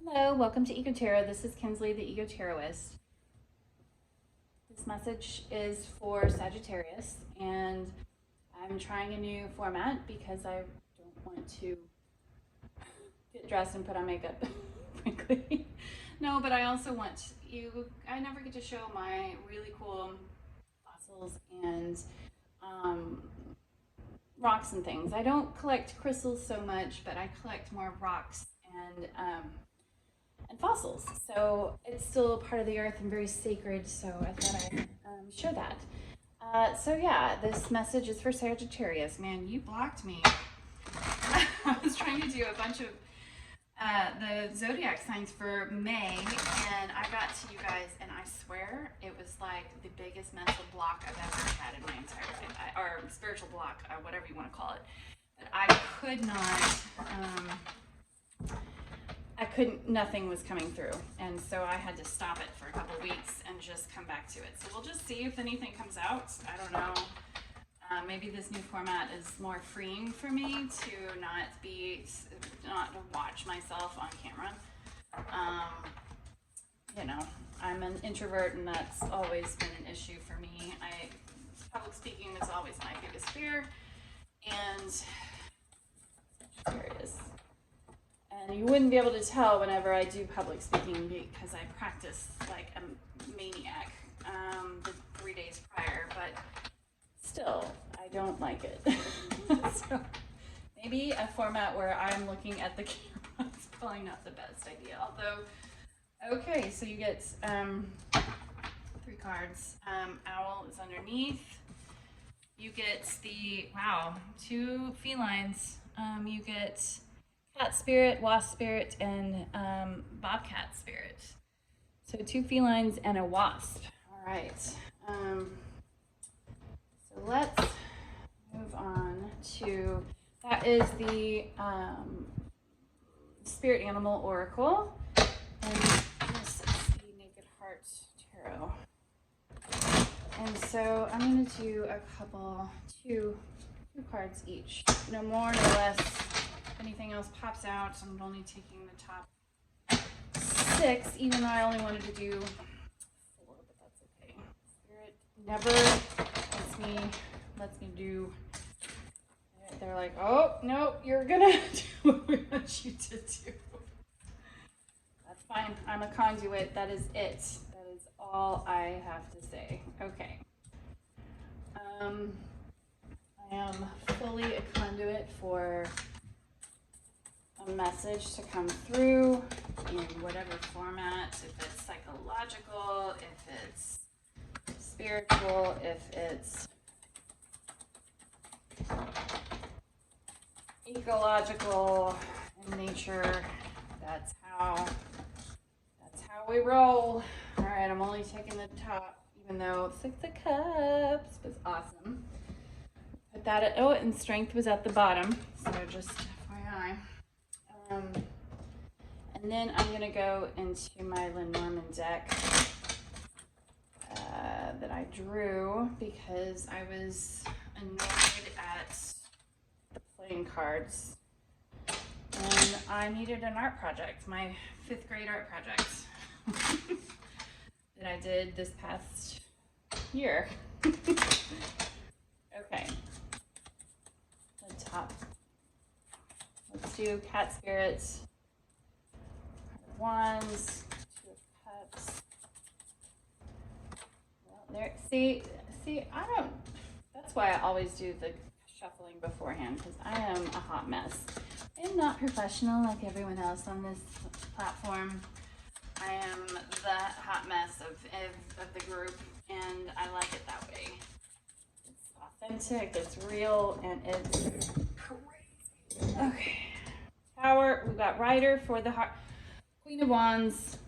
Hello, welcome to Eco Tarot. This is Kensley, the Eco Tarotist. This message is for Sagittarius, and I'm trying a new format because I don't want to get dressed and put on makeup, frankly. No, but I also want you, I never get to show my really cool fossils and rocks and things. I don't collect crystals so much, but I collect more rocks and fossils. So it's still part of the earth and very sacred. So I thought I'd share that. So yeah, this message is for Sagittarius. Man, you blocked me. I was trying to do a bunch of the zodiac signs for May, and I got to you guys, and I swear it was like the biggest mental block I've ever had in my entire life, or spiritual block, whatever you want to call it. But I could not. Nothing was coming through, and so I had to stop it for a couple weeks and just come back to it. So we'll just see if anything comes out. I don't know. Maybe this new format is more freeing for me to not watch myself on camera. You know, I'm an introvert, and that's always been an issue for me. Public speaking is always my biggest fear, and Sagittarius. And you wouldn't be able to tell whenever I do public speaking because I practice like a maniac the 3 days prior, but still, I don't like it. So maybe a format where I'm looking at the camera is probably not the best idea. Although, okay, so you get 3 cards. Owl is underneath. You get the, wow, 2 felines. You get cat spirit, wasp spirit, and bobcat spirit. So 2 felines and a wasp. All right. So let's move on to, that is the Spirit Animal Oracle. And this is the Naked Heart Tarot. And so I'm going to do a couple, two cards each. No more, no less. If anything else pops out, I'm only taking the top 6, even though I only wanted to do 4, but that's okay. Spirit never lets me do. They're like, oh no, you're gonna do what we want you to do. That's fine. I'm a conduit. That is it. That is all I have to say. Okay. I am fully a conduit for a message to come through in whatever format, if it's psychological, if it's spiritual, if it's ecological in nature. That's how we roll. All right, I'm only taking the top, even though 6 of Cups was awesome. Put that at, oh, and Strength was at the bottom, so just FYI. And then I'm going to go into my Lenormand deck that I drew because I was annoyed at the playing cards. And I needed an art project, my 5th grade art project that I did this past year. Okay. The top. Let's do Cat Spirits, Wands, 2 of Cups. Well, there. See, I don't. That's why I always do the shuffling beforehand, because I am a hot mess. I'm not professional like everyone else on this platform. I am the hot mess of the group, and I like it that way. It's authentic, it's real, and it's crazy. Okay. Tower, we've got Rider for the heart, Queen of Wands,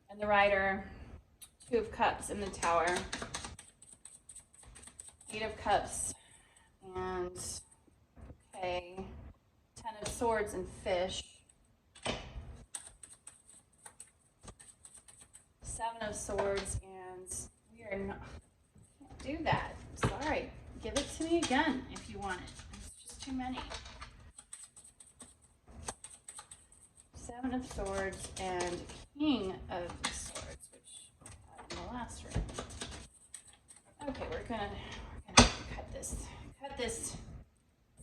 and the Rider, 2 of Cups in the Tower, 8 of Cups, and okay, 10 of Swords and Fish, 7 of Swords, and we are not, can't do that. Sorry, give it to me again if you want it. It's just too many. 7 Seven of Swords and King of Swords, which we had in the last room. Okay, we're gonna cut this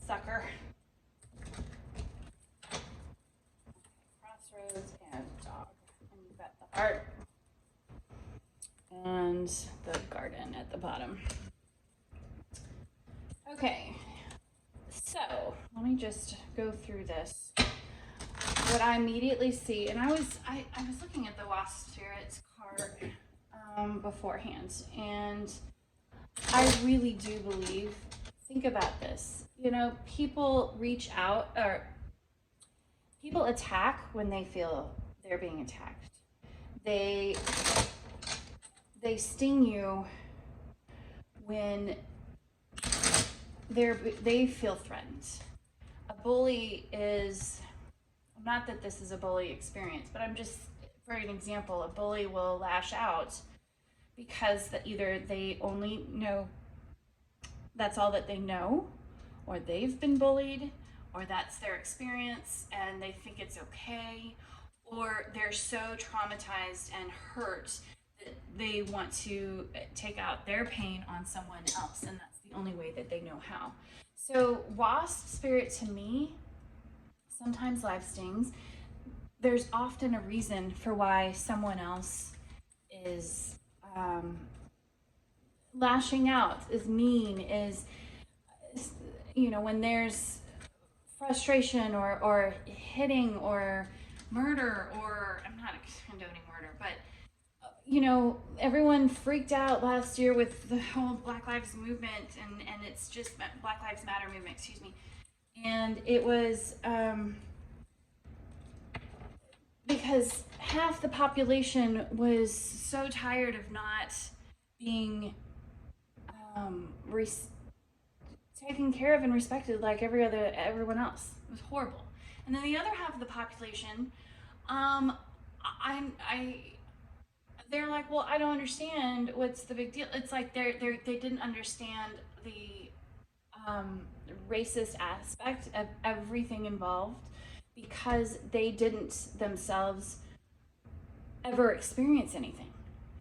sucker. Okay, Crossroads and Dog. And you've got the heart and the garden at the bottom. Okay, so let me just go through this. What I immediately see, and I was looking at the Wasp Spirits card beforehand, and I really do believe, think about this, you know, people reach out, or people attack when they feel they're being attacked. They sting you when they feel threatened. A bully is, not that this is a bully experience, but I'm just, for an example, a bully will lash out because that either they only know, that's all that they know, or they've been bullied, or that's their experience and they think it's okay, or they're so traumatized and hurt that they want to take out their pain on someone else, and that's the only way that they know how. So Wasp Spirit, to me, sometimes life stings. There's often a reason for why someone else is lashing out, is mean, is, you know, when there's frustration or hitting or murder, or, I'm not condoning murder, but you know, everyone freaked out last year with the whole Black Lives movement, and it's just Black Lives Matter movement, excuse me. And it was because half the population was so tired of not being taken care of and respected like everyone else. It was horrible. And then the other half of the population, they're like, well, I don't understand. What's the big deal? It's like they didn't understand the racist aspect of everything involved, because they didn't themselves ever experience anything.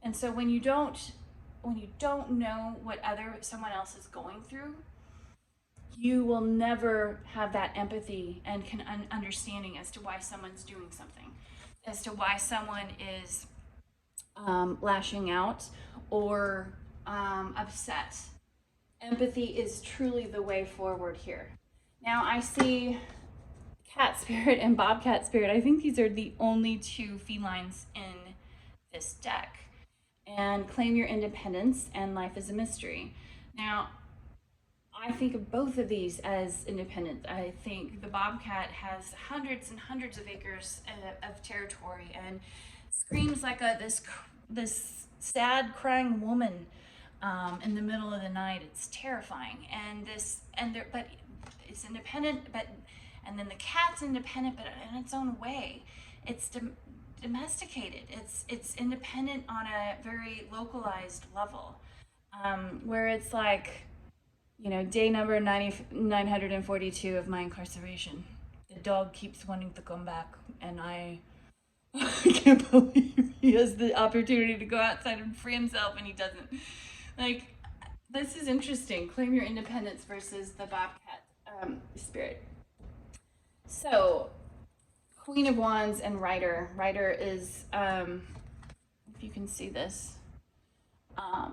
And so when you don't know what someone else is going through, you will never have that empathy and understanding as to why someone's doing something, as to why someone is lashing out or upset. Empathy is truly the way forward here. Now I see Cat Spirit and Bobcat Spirit. I think these are the only two felines in this deck. And Claim Your Independence and Life is a Mystery. Now, I think of both of these as independent. I think the Bobcat has hundreds and hundreds of acres of territory and screams like this sad crying woman in the middle of the night. It's terrifying. But it's independent. And then the cat's independent, but in its own way. It's domesticated. It's independent on a very localized level, where it's like, you know, day number 942 of my incarceration. The dog keeps wanting to come back, and I can't believe he has the opportunity to go outside and free himself, and he doesn't. Like, this is interesting. Claim Your Independence versus the Bobcat Spirit. So, Queen of Wands and Rider. Rider is, if you can see this,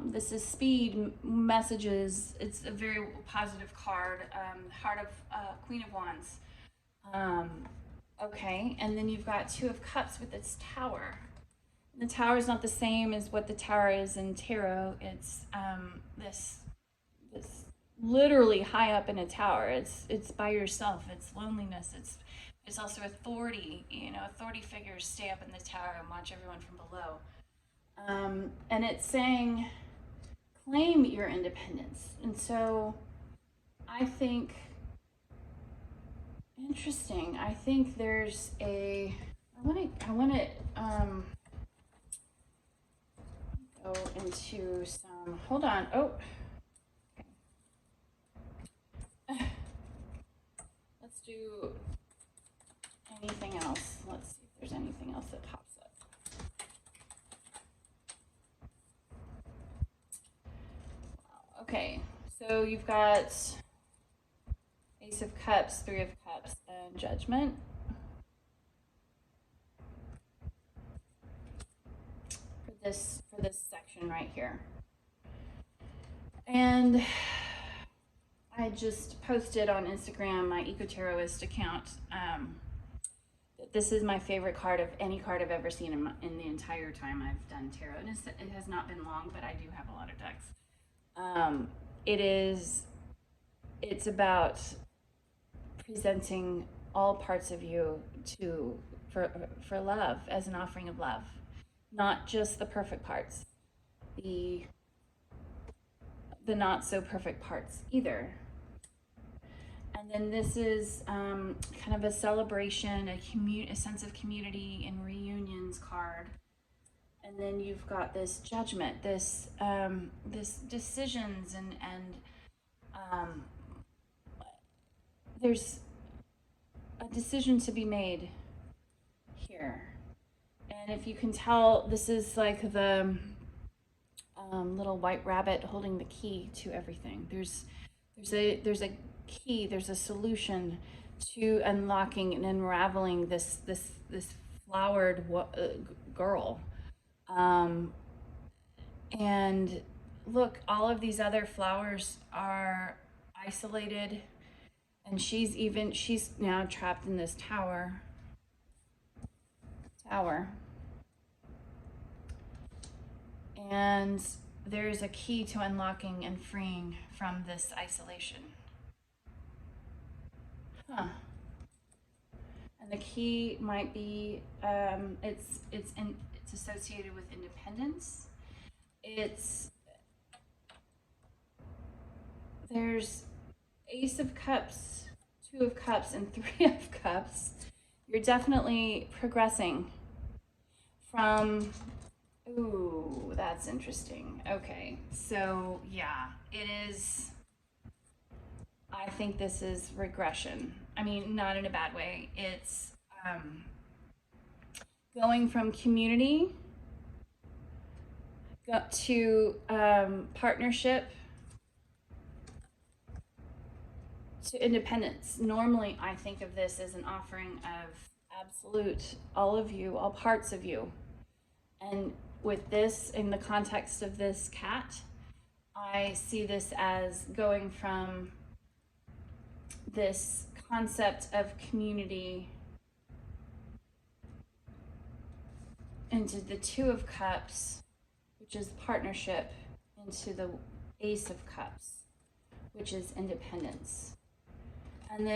this is speed, messages. It's a very positive card. Heart of Queen of Wands. Okay, and then you've got Two of Cups with its Tower. The Tower is not the same as what the Tower is in tarot. It's this literally high up in a tower. It's by yourself. It's loneliness. It's also authority. You know, authority figures stay up in the tower and watch everyone from below. And it's saying, claim your independence. And so I think, interesting. I think there's I want to go into some, hold on. Oh, let's do anything else. Let's see if So you've got Ace of Cups, Three of Cups, and Judgment. For this section right here. And I just posted on Instagram, my Eco Tarotist account, this is my favorite card of any card I've ever seen in the entire time I've done tarot. And it has not been long, but I do have a lot of decks. It's about presenting all parts of you for love, as an offering of love, not just the perfect parts, the not so perfect parts either. And then this is kind of a celebration, a sense of community and reunions card. And then you've got this judgment, this decisions, and there's a decision to be made here. And if you can tell, this is like the little white rabbit holding the key to everything. There's a key, there's a solution to unlocking and unraveling this flowered girl. And look, all of these other flowers are isolated, and she's now trapped in this tower. And there's a key to unlocking and freeing from this isolation. And the key might be, it's associated with independence. There's Ace of Cups, Two of Cups, and Three of Cups. You're definitely progressing from, ooh, that's interesting. Okay, so yeah, it is. I think this is regression. I mean, not in a bad way. It's going from community to partnership to independence. Normally, I think of this as an offering of absolute, all of you, all parts of you. And with this, in the context of this cat, I see this as going from this concept of community into the Two of Cups, which is partnership, into the Ace of Cups, which is independence. And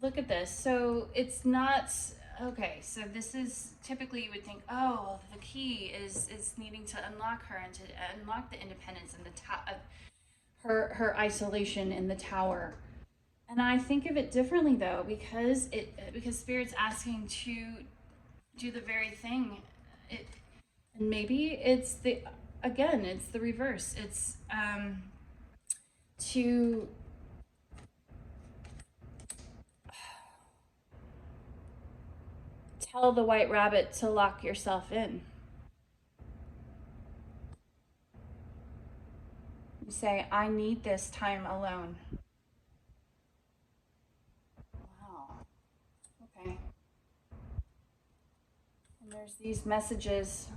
look at this. So it's not, okay, so this is, typically you would think, oh, well, the key is needing to unlock her and to unlock the independence and her isolation in the tower. And I think of it differently though, because Spirit's asking to do the very thing. And maybe it's the reverse. It's to tell the white rabbit to lock yourself in. You say, I need this time alone. Wow. Okay. And there's these messages.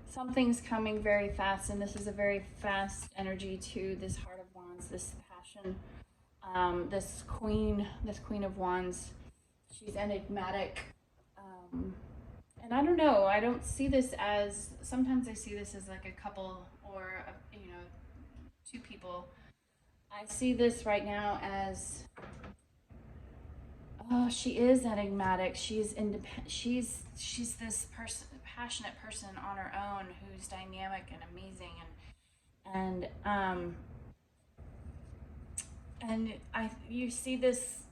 Something's coming very fast, and this is a very fast energy to this Heart of Wands, this passion, this Queen of Wands. She's enigmatic. And I don't know, I don't see this as, sometimes I see this as like a couple or, two people. I see this right now as, oh, she is enigmatic. She's independent. She's this person, passionate person on her own who's dynamic and amazing, and you see this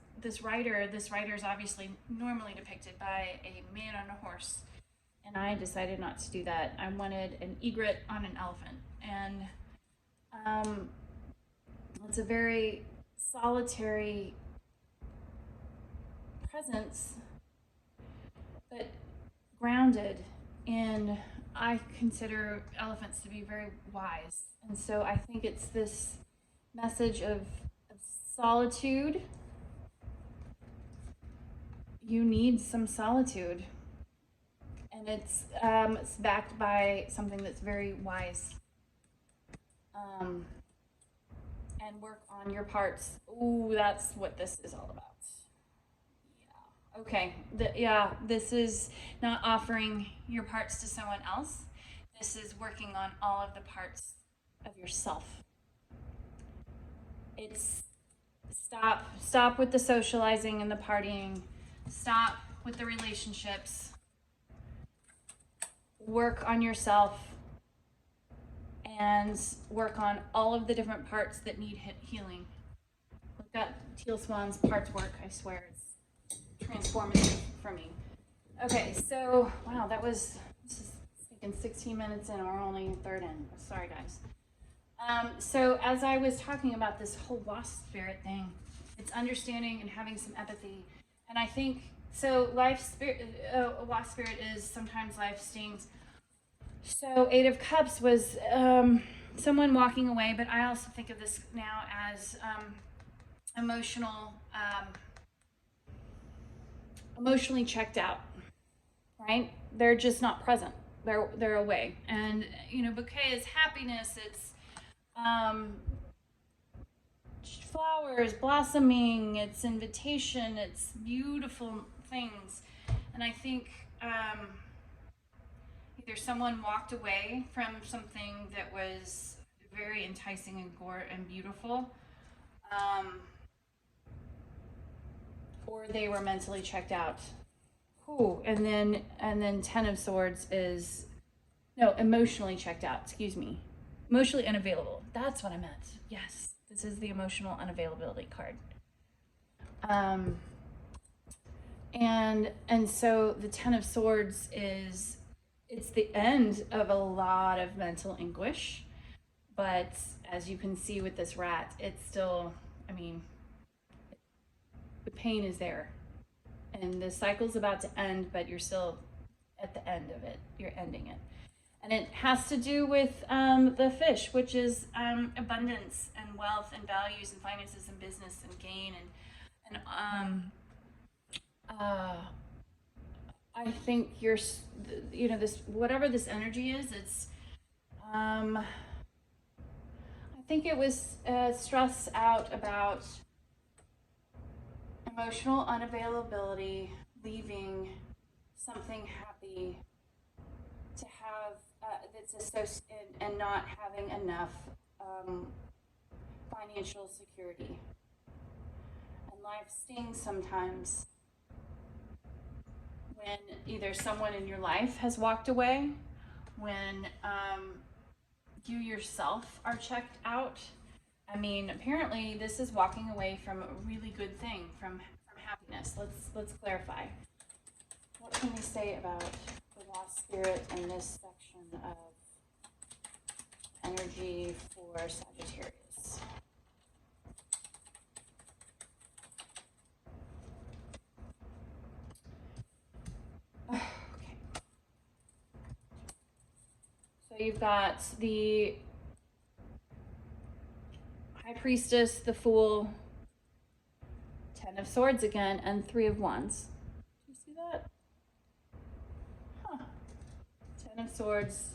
rider. This rider is obviously normally depicted by a man on a horse, and I decided not to do that. I wanted an egret on an elephant, and it's a very solitary presence, but grounded in, I consider elephants to be very wise, and so I think it's this message of solitude. You need some solitude. And it's backed by something that's very wise. And work on your parts. Ooh, that's what this is all about. Yeah. Okay. This is not offering your parts to someone else. This is working on all of the parts of yourself. It's stop with the socializing and the partying. Stop with the relationships. Work on yourself and work on all of the different parts that need healing. Look at Teal Swan's parts work. I swear it's transformative for me. Okay, so wow, this is taking 16 minutes in, and we're only a third in. Sorry, guys. So as I was talking about this whole wasp spirit thing, it's understanding and having some empathy. And I think, so wasp spirit is sometimes life stings. So 8 of Cups was someone walking away, but I also think of this now as emotionally checked out, right? They're just not present. They're away. And, bouquet is happiness. It's flowers blossoming. It's invitation. It's beautiful things. And I think either someone walked away from something that was very enticing and beautiful, or they were mentally checked out. Ooh, and then 10 of Swords is emotionally checked out. Excuse me, emotionally unavailable. That's what I meant. Yes, this is the emotional unavailability card. And so the 10 of Swords it's the end of a lot of mental anguish, but as you can see with this rat, it's still, the pain is there, and the cycle's about to end, but you're still at the end of it. You're ending it. And it has to do with the fish, which is abundance and wealth and values and finances and business and gain and I think this, whatever this energy is, it's I think it was stress out about emotional unavailability, leaving something happy to have that's associated, and not having enough financial security. And life stings sometimes when either someone in your life has walked away, when you yourself are checked out. Apparently this is walking away from a really good thing, from happiness. Let's clarify. What can we say about the wasp spirit in this section of energy for Sagittarius? Okay. So you've got the High Priestess, the Fool, 10 of Swords again, and 3 of Wands. Do you see that? Huh. 10 of Swords,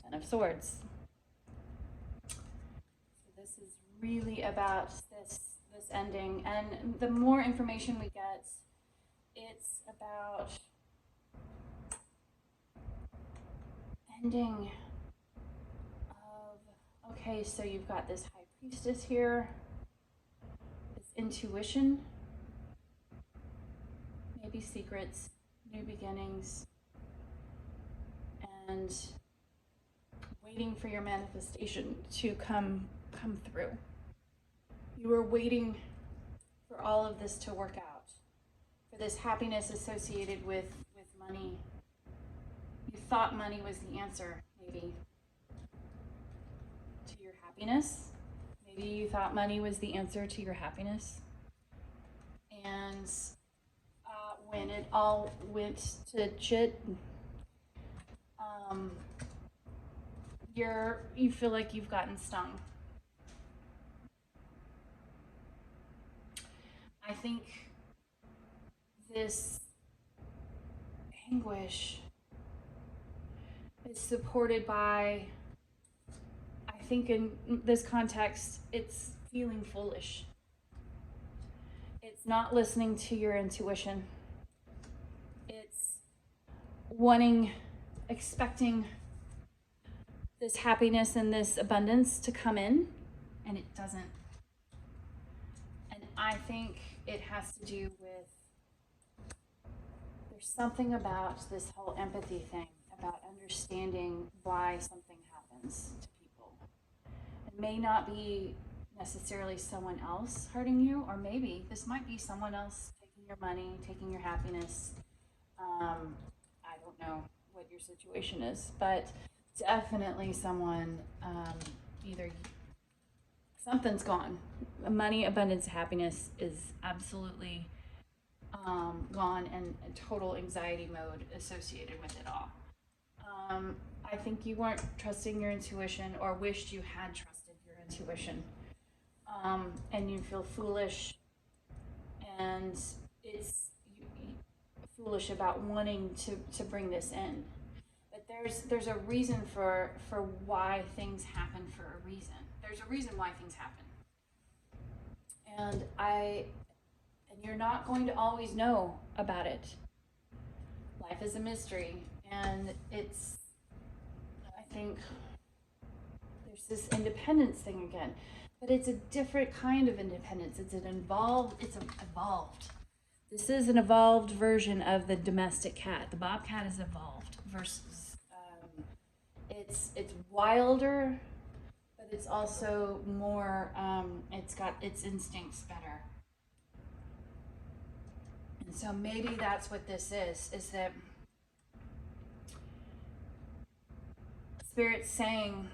10 of Swords. So this is really about this ending. And the more information we get, it's about ending of, okay, so you've got this High Priestess here, this intuition, maybe secrets, new beginnings, and waiting for your manifestation to come through. You were waiting for all of this to work out, for this happiness associated with money. You thought money was the answer, maybe, to your happiness. Maybe you thought money was the answer to your happiness. And when it all went to shit, you feel like you've gotten stung. I think this anguish is supported by, I think in this context, it's feeling foolish. It's not listening to your intuition. It's wanting, expecting this happiness and this abundance to come in, and it doesn't. And I think it has to do with, there's something about this whole empathy thing, about understanding why something happens to people. It may not be necessarily someone else hurting you, or maybe this might be someone else taking your money, taking your happiness. I don't know what your situation is, but definitely someone, either something's gone. Money, abundance, happiness is absolutely gone, and a total anxiety mode associated with it all. I think you weren't trusting your intuition, or wished you had trusted your intuition. And you feel foolish, and it's foolish about wanting to bring this in. But there's a reason for why things happen for a reason. There's a reason why things happen. And you're not going to always know about it. Life is a mystery, and it's, I think there's this independence thing again, but it's a different kind of independence. It's evolved. This is an evolved version of the domestic cat. The bobcat is evolved versus, it's wilder, but it's also more, it's got its instincts better. And so maybe that's what this is that Spirit's saying,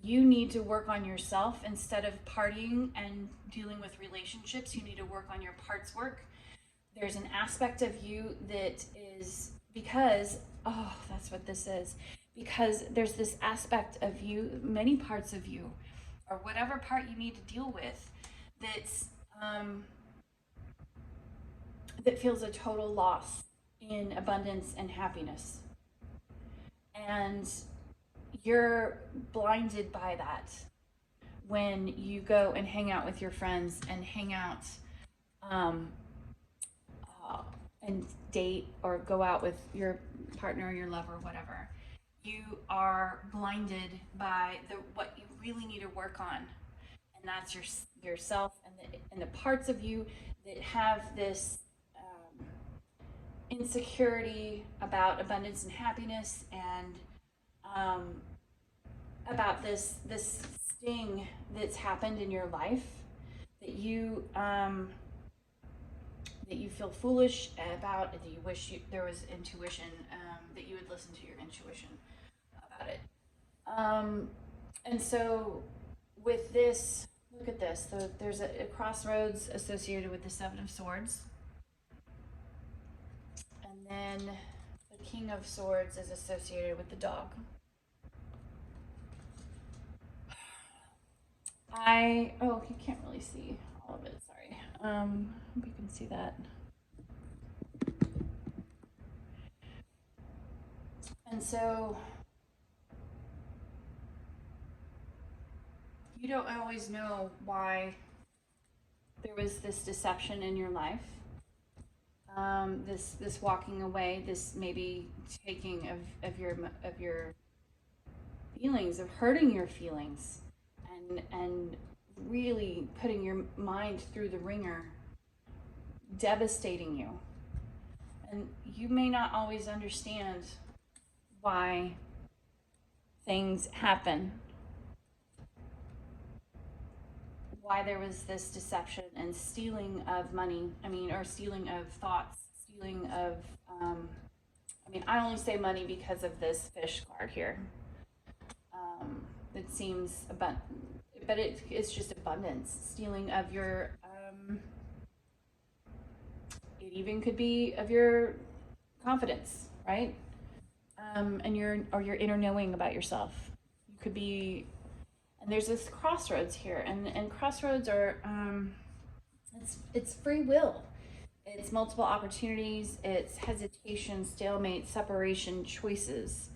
you need to work on yourself instead of partying and dealing with relationships. You need to work on your parts work. There's an aspect of you that is, because, that's what this is. Because there's this aspect of you, many parts of you, or whatever part you need to deal with, that's, that feels a total loss in abundance and happiness. And you're blinded by that when you go and hang out with your friends and hang out and date or go out with your partner or your lover, whatever. You are blinded by what you really need to work on, and that's yourself and the parts of you that have this insecurity about abundance and happiness, and about this sting that's happened in your life that you feel foolish about, that you wish there was intuition, that you would listen to your intuition about it. And so with this, look at this. So there's a crossroads associated with the Seven of Swords. And then the King of Swords is associated with the dog. You can't really see all of it, sorry. Hope you can see that. And so you don't always know why there was this deception in your life, this walking away, this maybe taking of your feelings, of hurting your feelings, and really putting your mind through the ringer, devastating you. And you may not always understand why things happen, why there was this deception and stealing of money, or stealing of thoughts, stealing of, I only say money because of this fish card here. It seems abundant, but it's just abundance, stealing of your, it even could be of your confidence, right? And your inner knowing about yourself. You could be, and there's this crossroads here, and crossroads are, It's free will. It's multiple opportunities. It's hesitation, stalemate, separation, choices.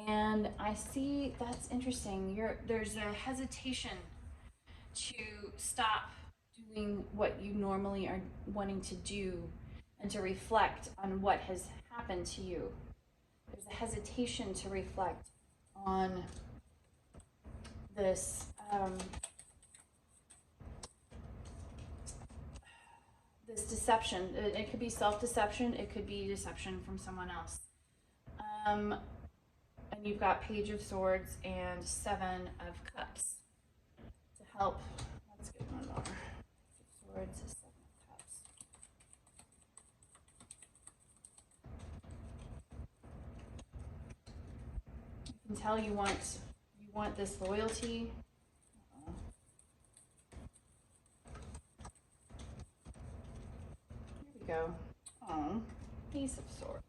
And I see that's interesting. There's a hesitation to stop doing what you normally are wanting to do and to reflect on what has happened to you. There's a hesitation to reflect on this this deception. It could be self-deception. It could be deception from someone else. And you've got Page of Swords and Seven of Cups to help. Let's get one more. Swords, Seven of Cups. You can tell you want this loyalty. Here we go. Oh, Ace of Swords.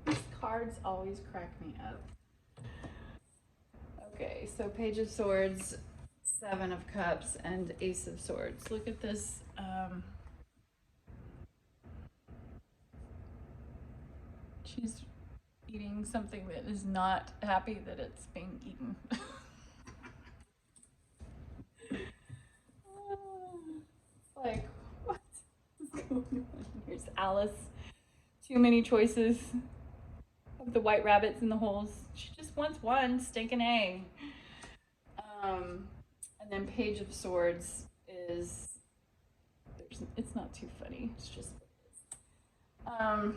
These cards always crack me up. Okay, so Page of Swords, Seven of Cups, and Ace of Swords. Look at this. She's eating something that is not happy that it's being eaten. It's like, what is going on? Here's Alice. Too many choices of the white rabbits in the holes. She just wants one stinking egg. And then Page of Swords is, it's not too funny. It's just what it is.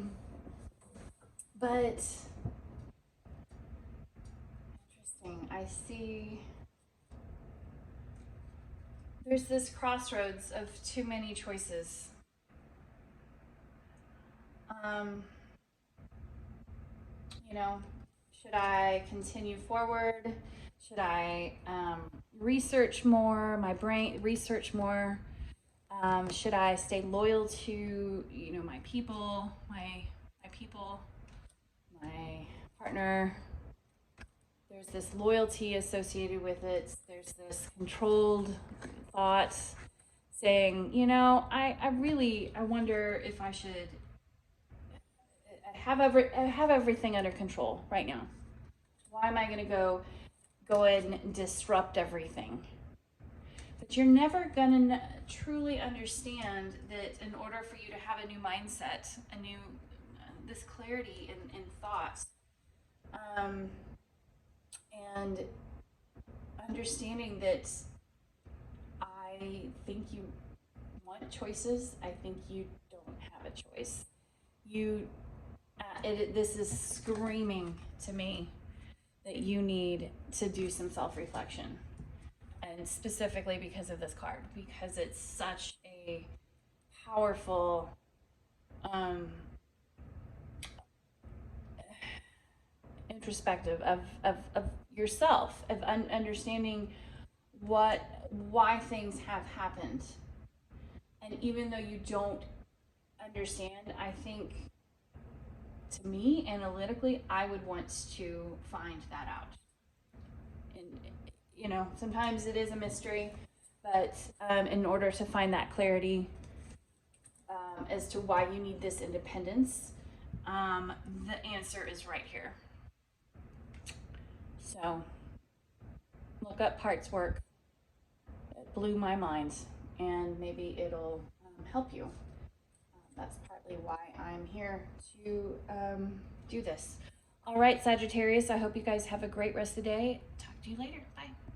But interesting. I see there's this crossroads of too many choices. You know, should I continue forward? Should I research more, my brain, research more? Should I stay loyal to, you know, my people, my partner? There's this loyalty associated with it. There's this controlled thought saying, you know, I wonder if I should have everything under control right now. Why am I going to go and disrupt everything? But you're never going to truly understand that in order for you to have a new mindset, this clarity in thoughts, and understanding that I think you want choices. I think you don't have a choice. This is screaming to me that you need to do some self-reflection, and specifically because of this card, because it's such a powerful introspective of yourself, of understanding why things have happened. And even though you don't understand, I think, to me, analytically, I would want to find that out. And, you know, sometimes it is a mystery, but in order to find that clarity as to why you need this independence, the answer is right here. So, look up Parts work. It blew my mind, and maybe it'll help you. That's partly why I'm here to do this. All right, Sagittarius, I hope you guys have a great rest of the day. Talk to you later. Bye.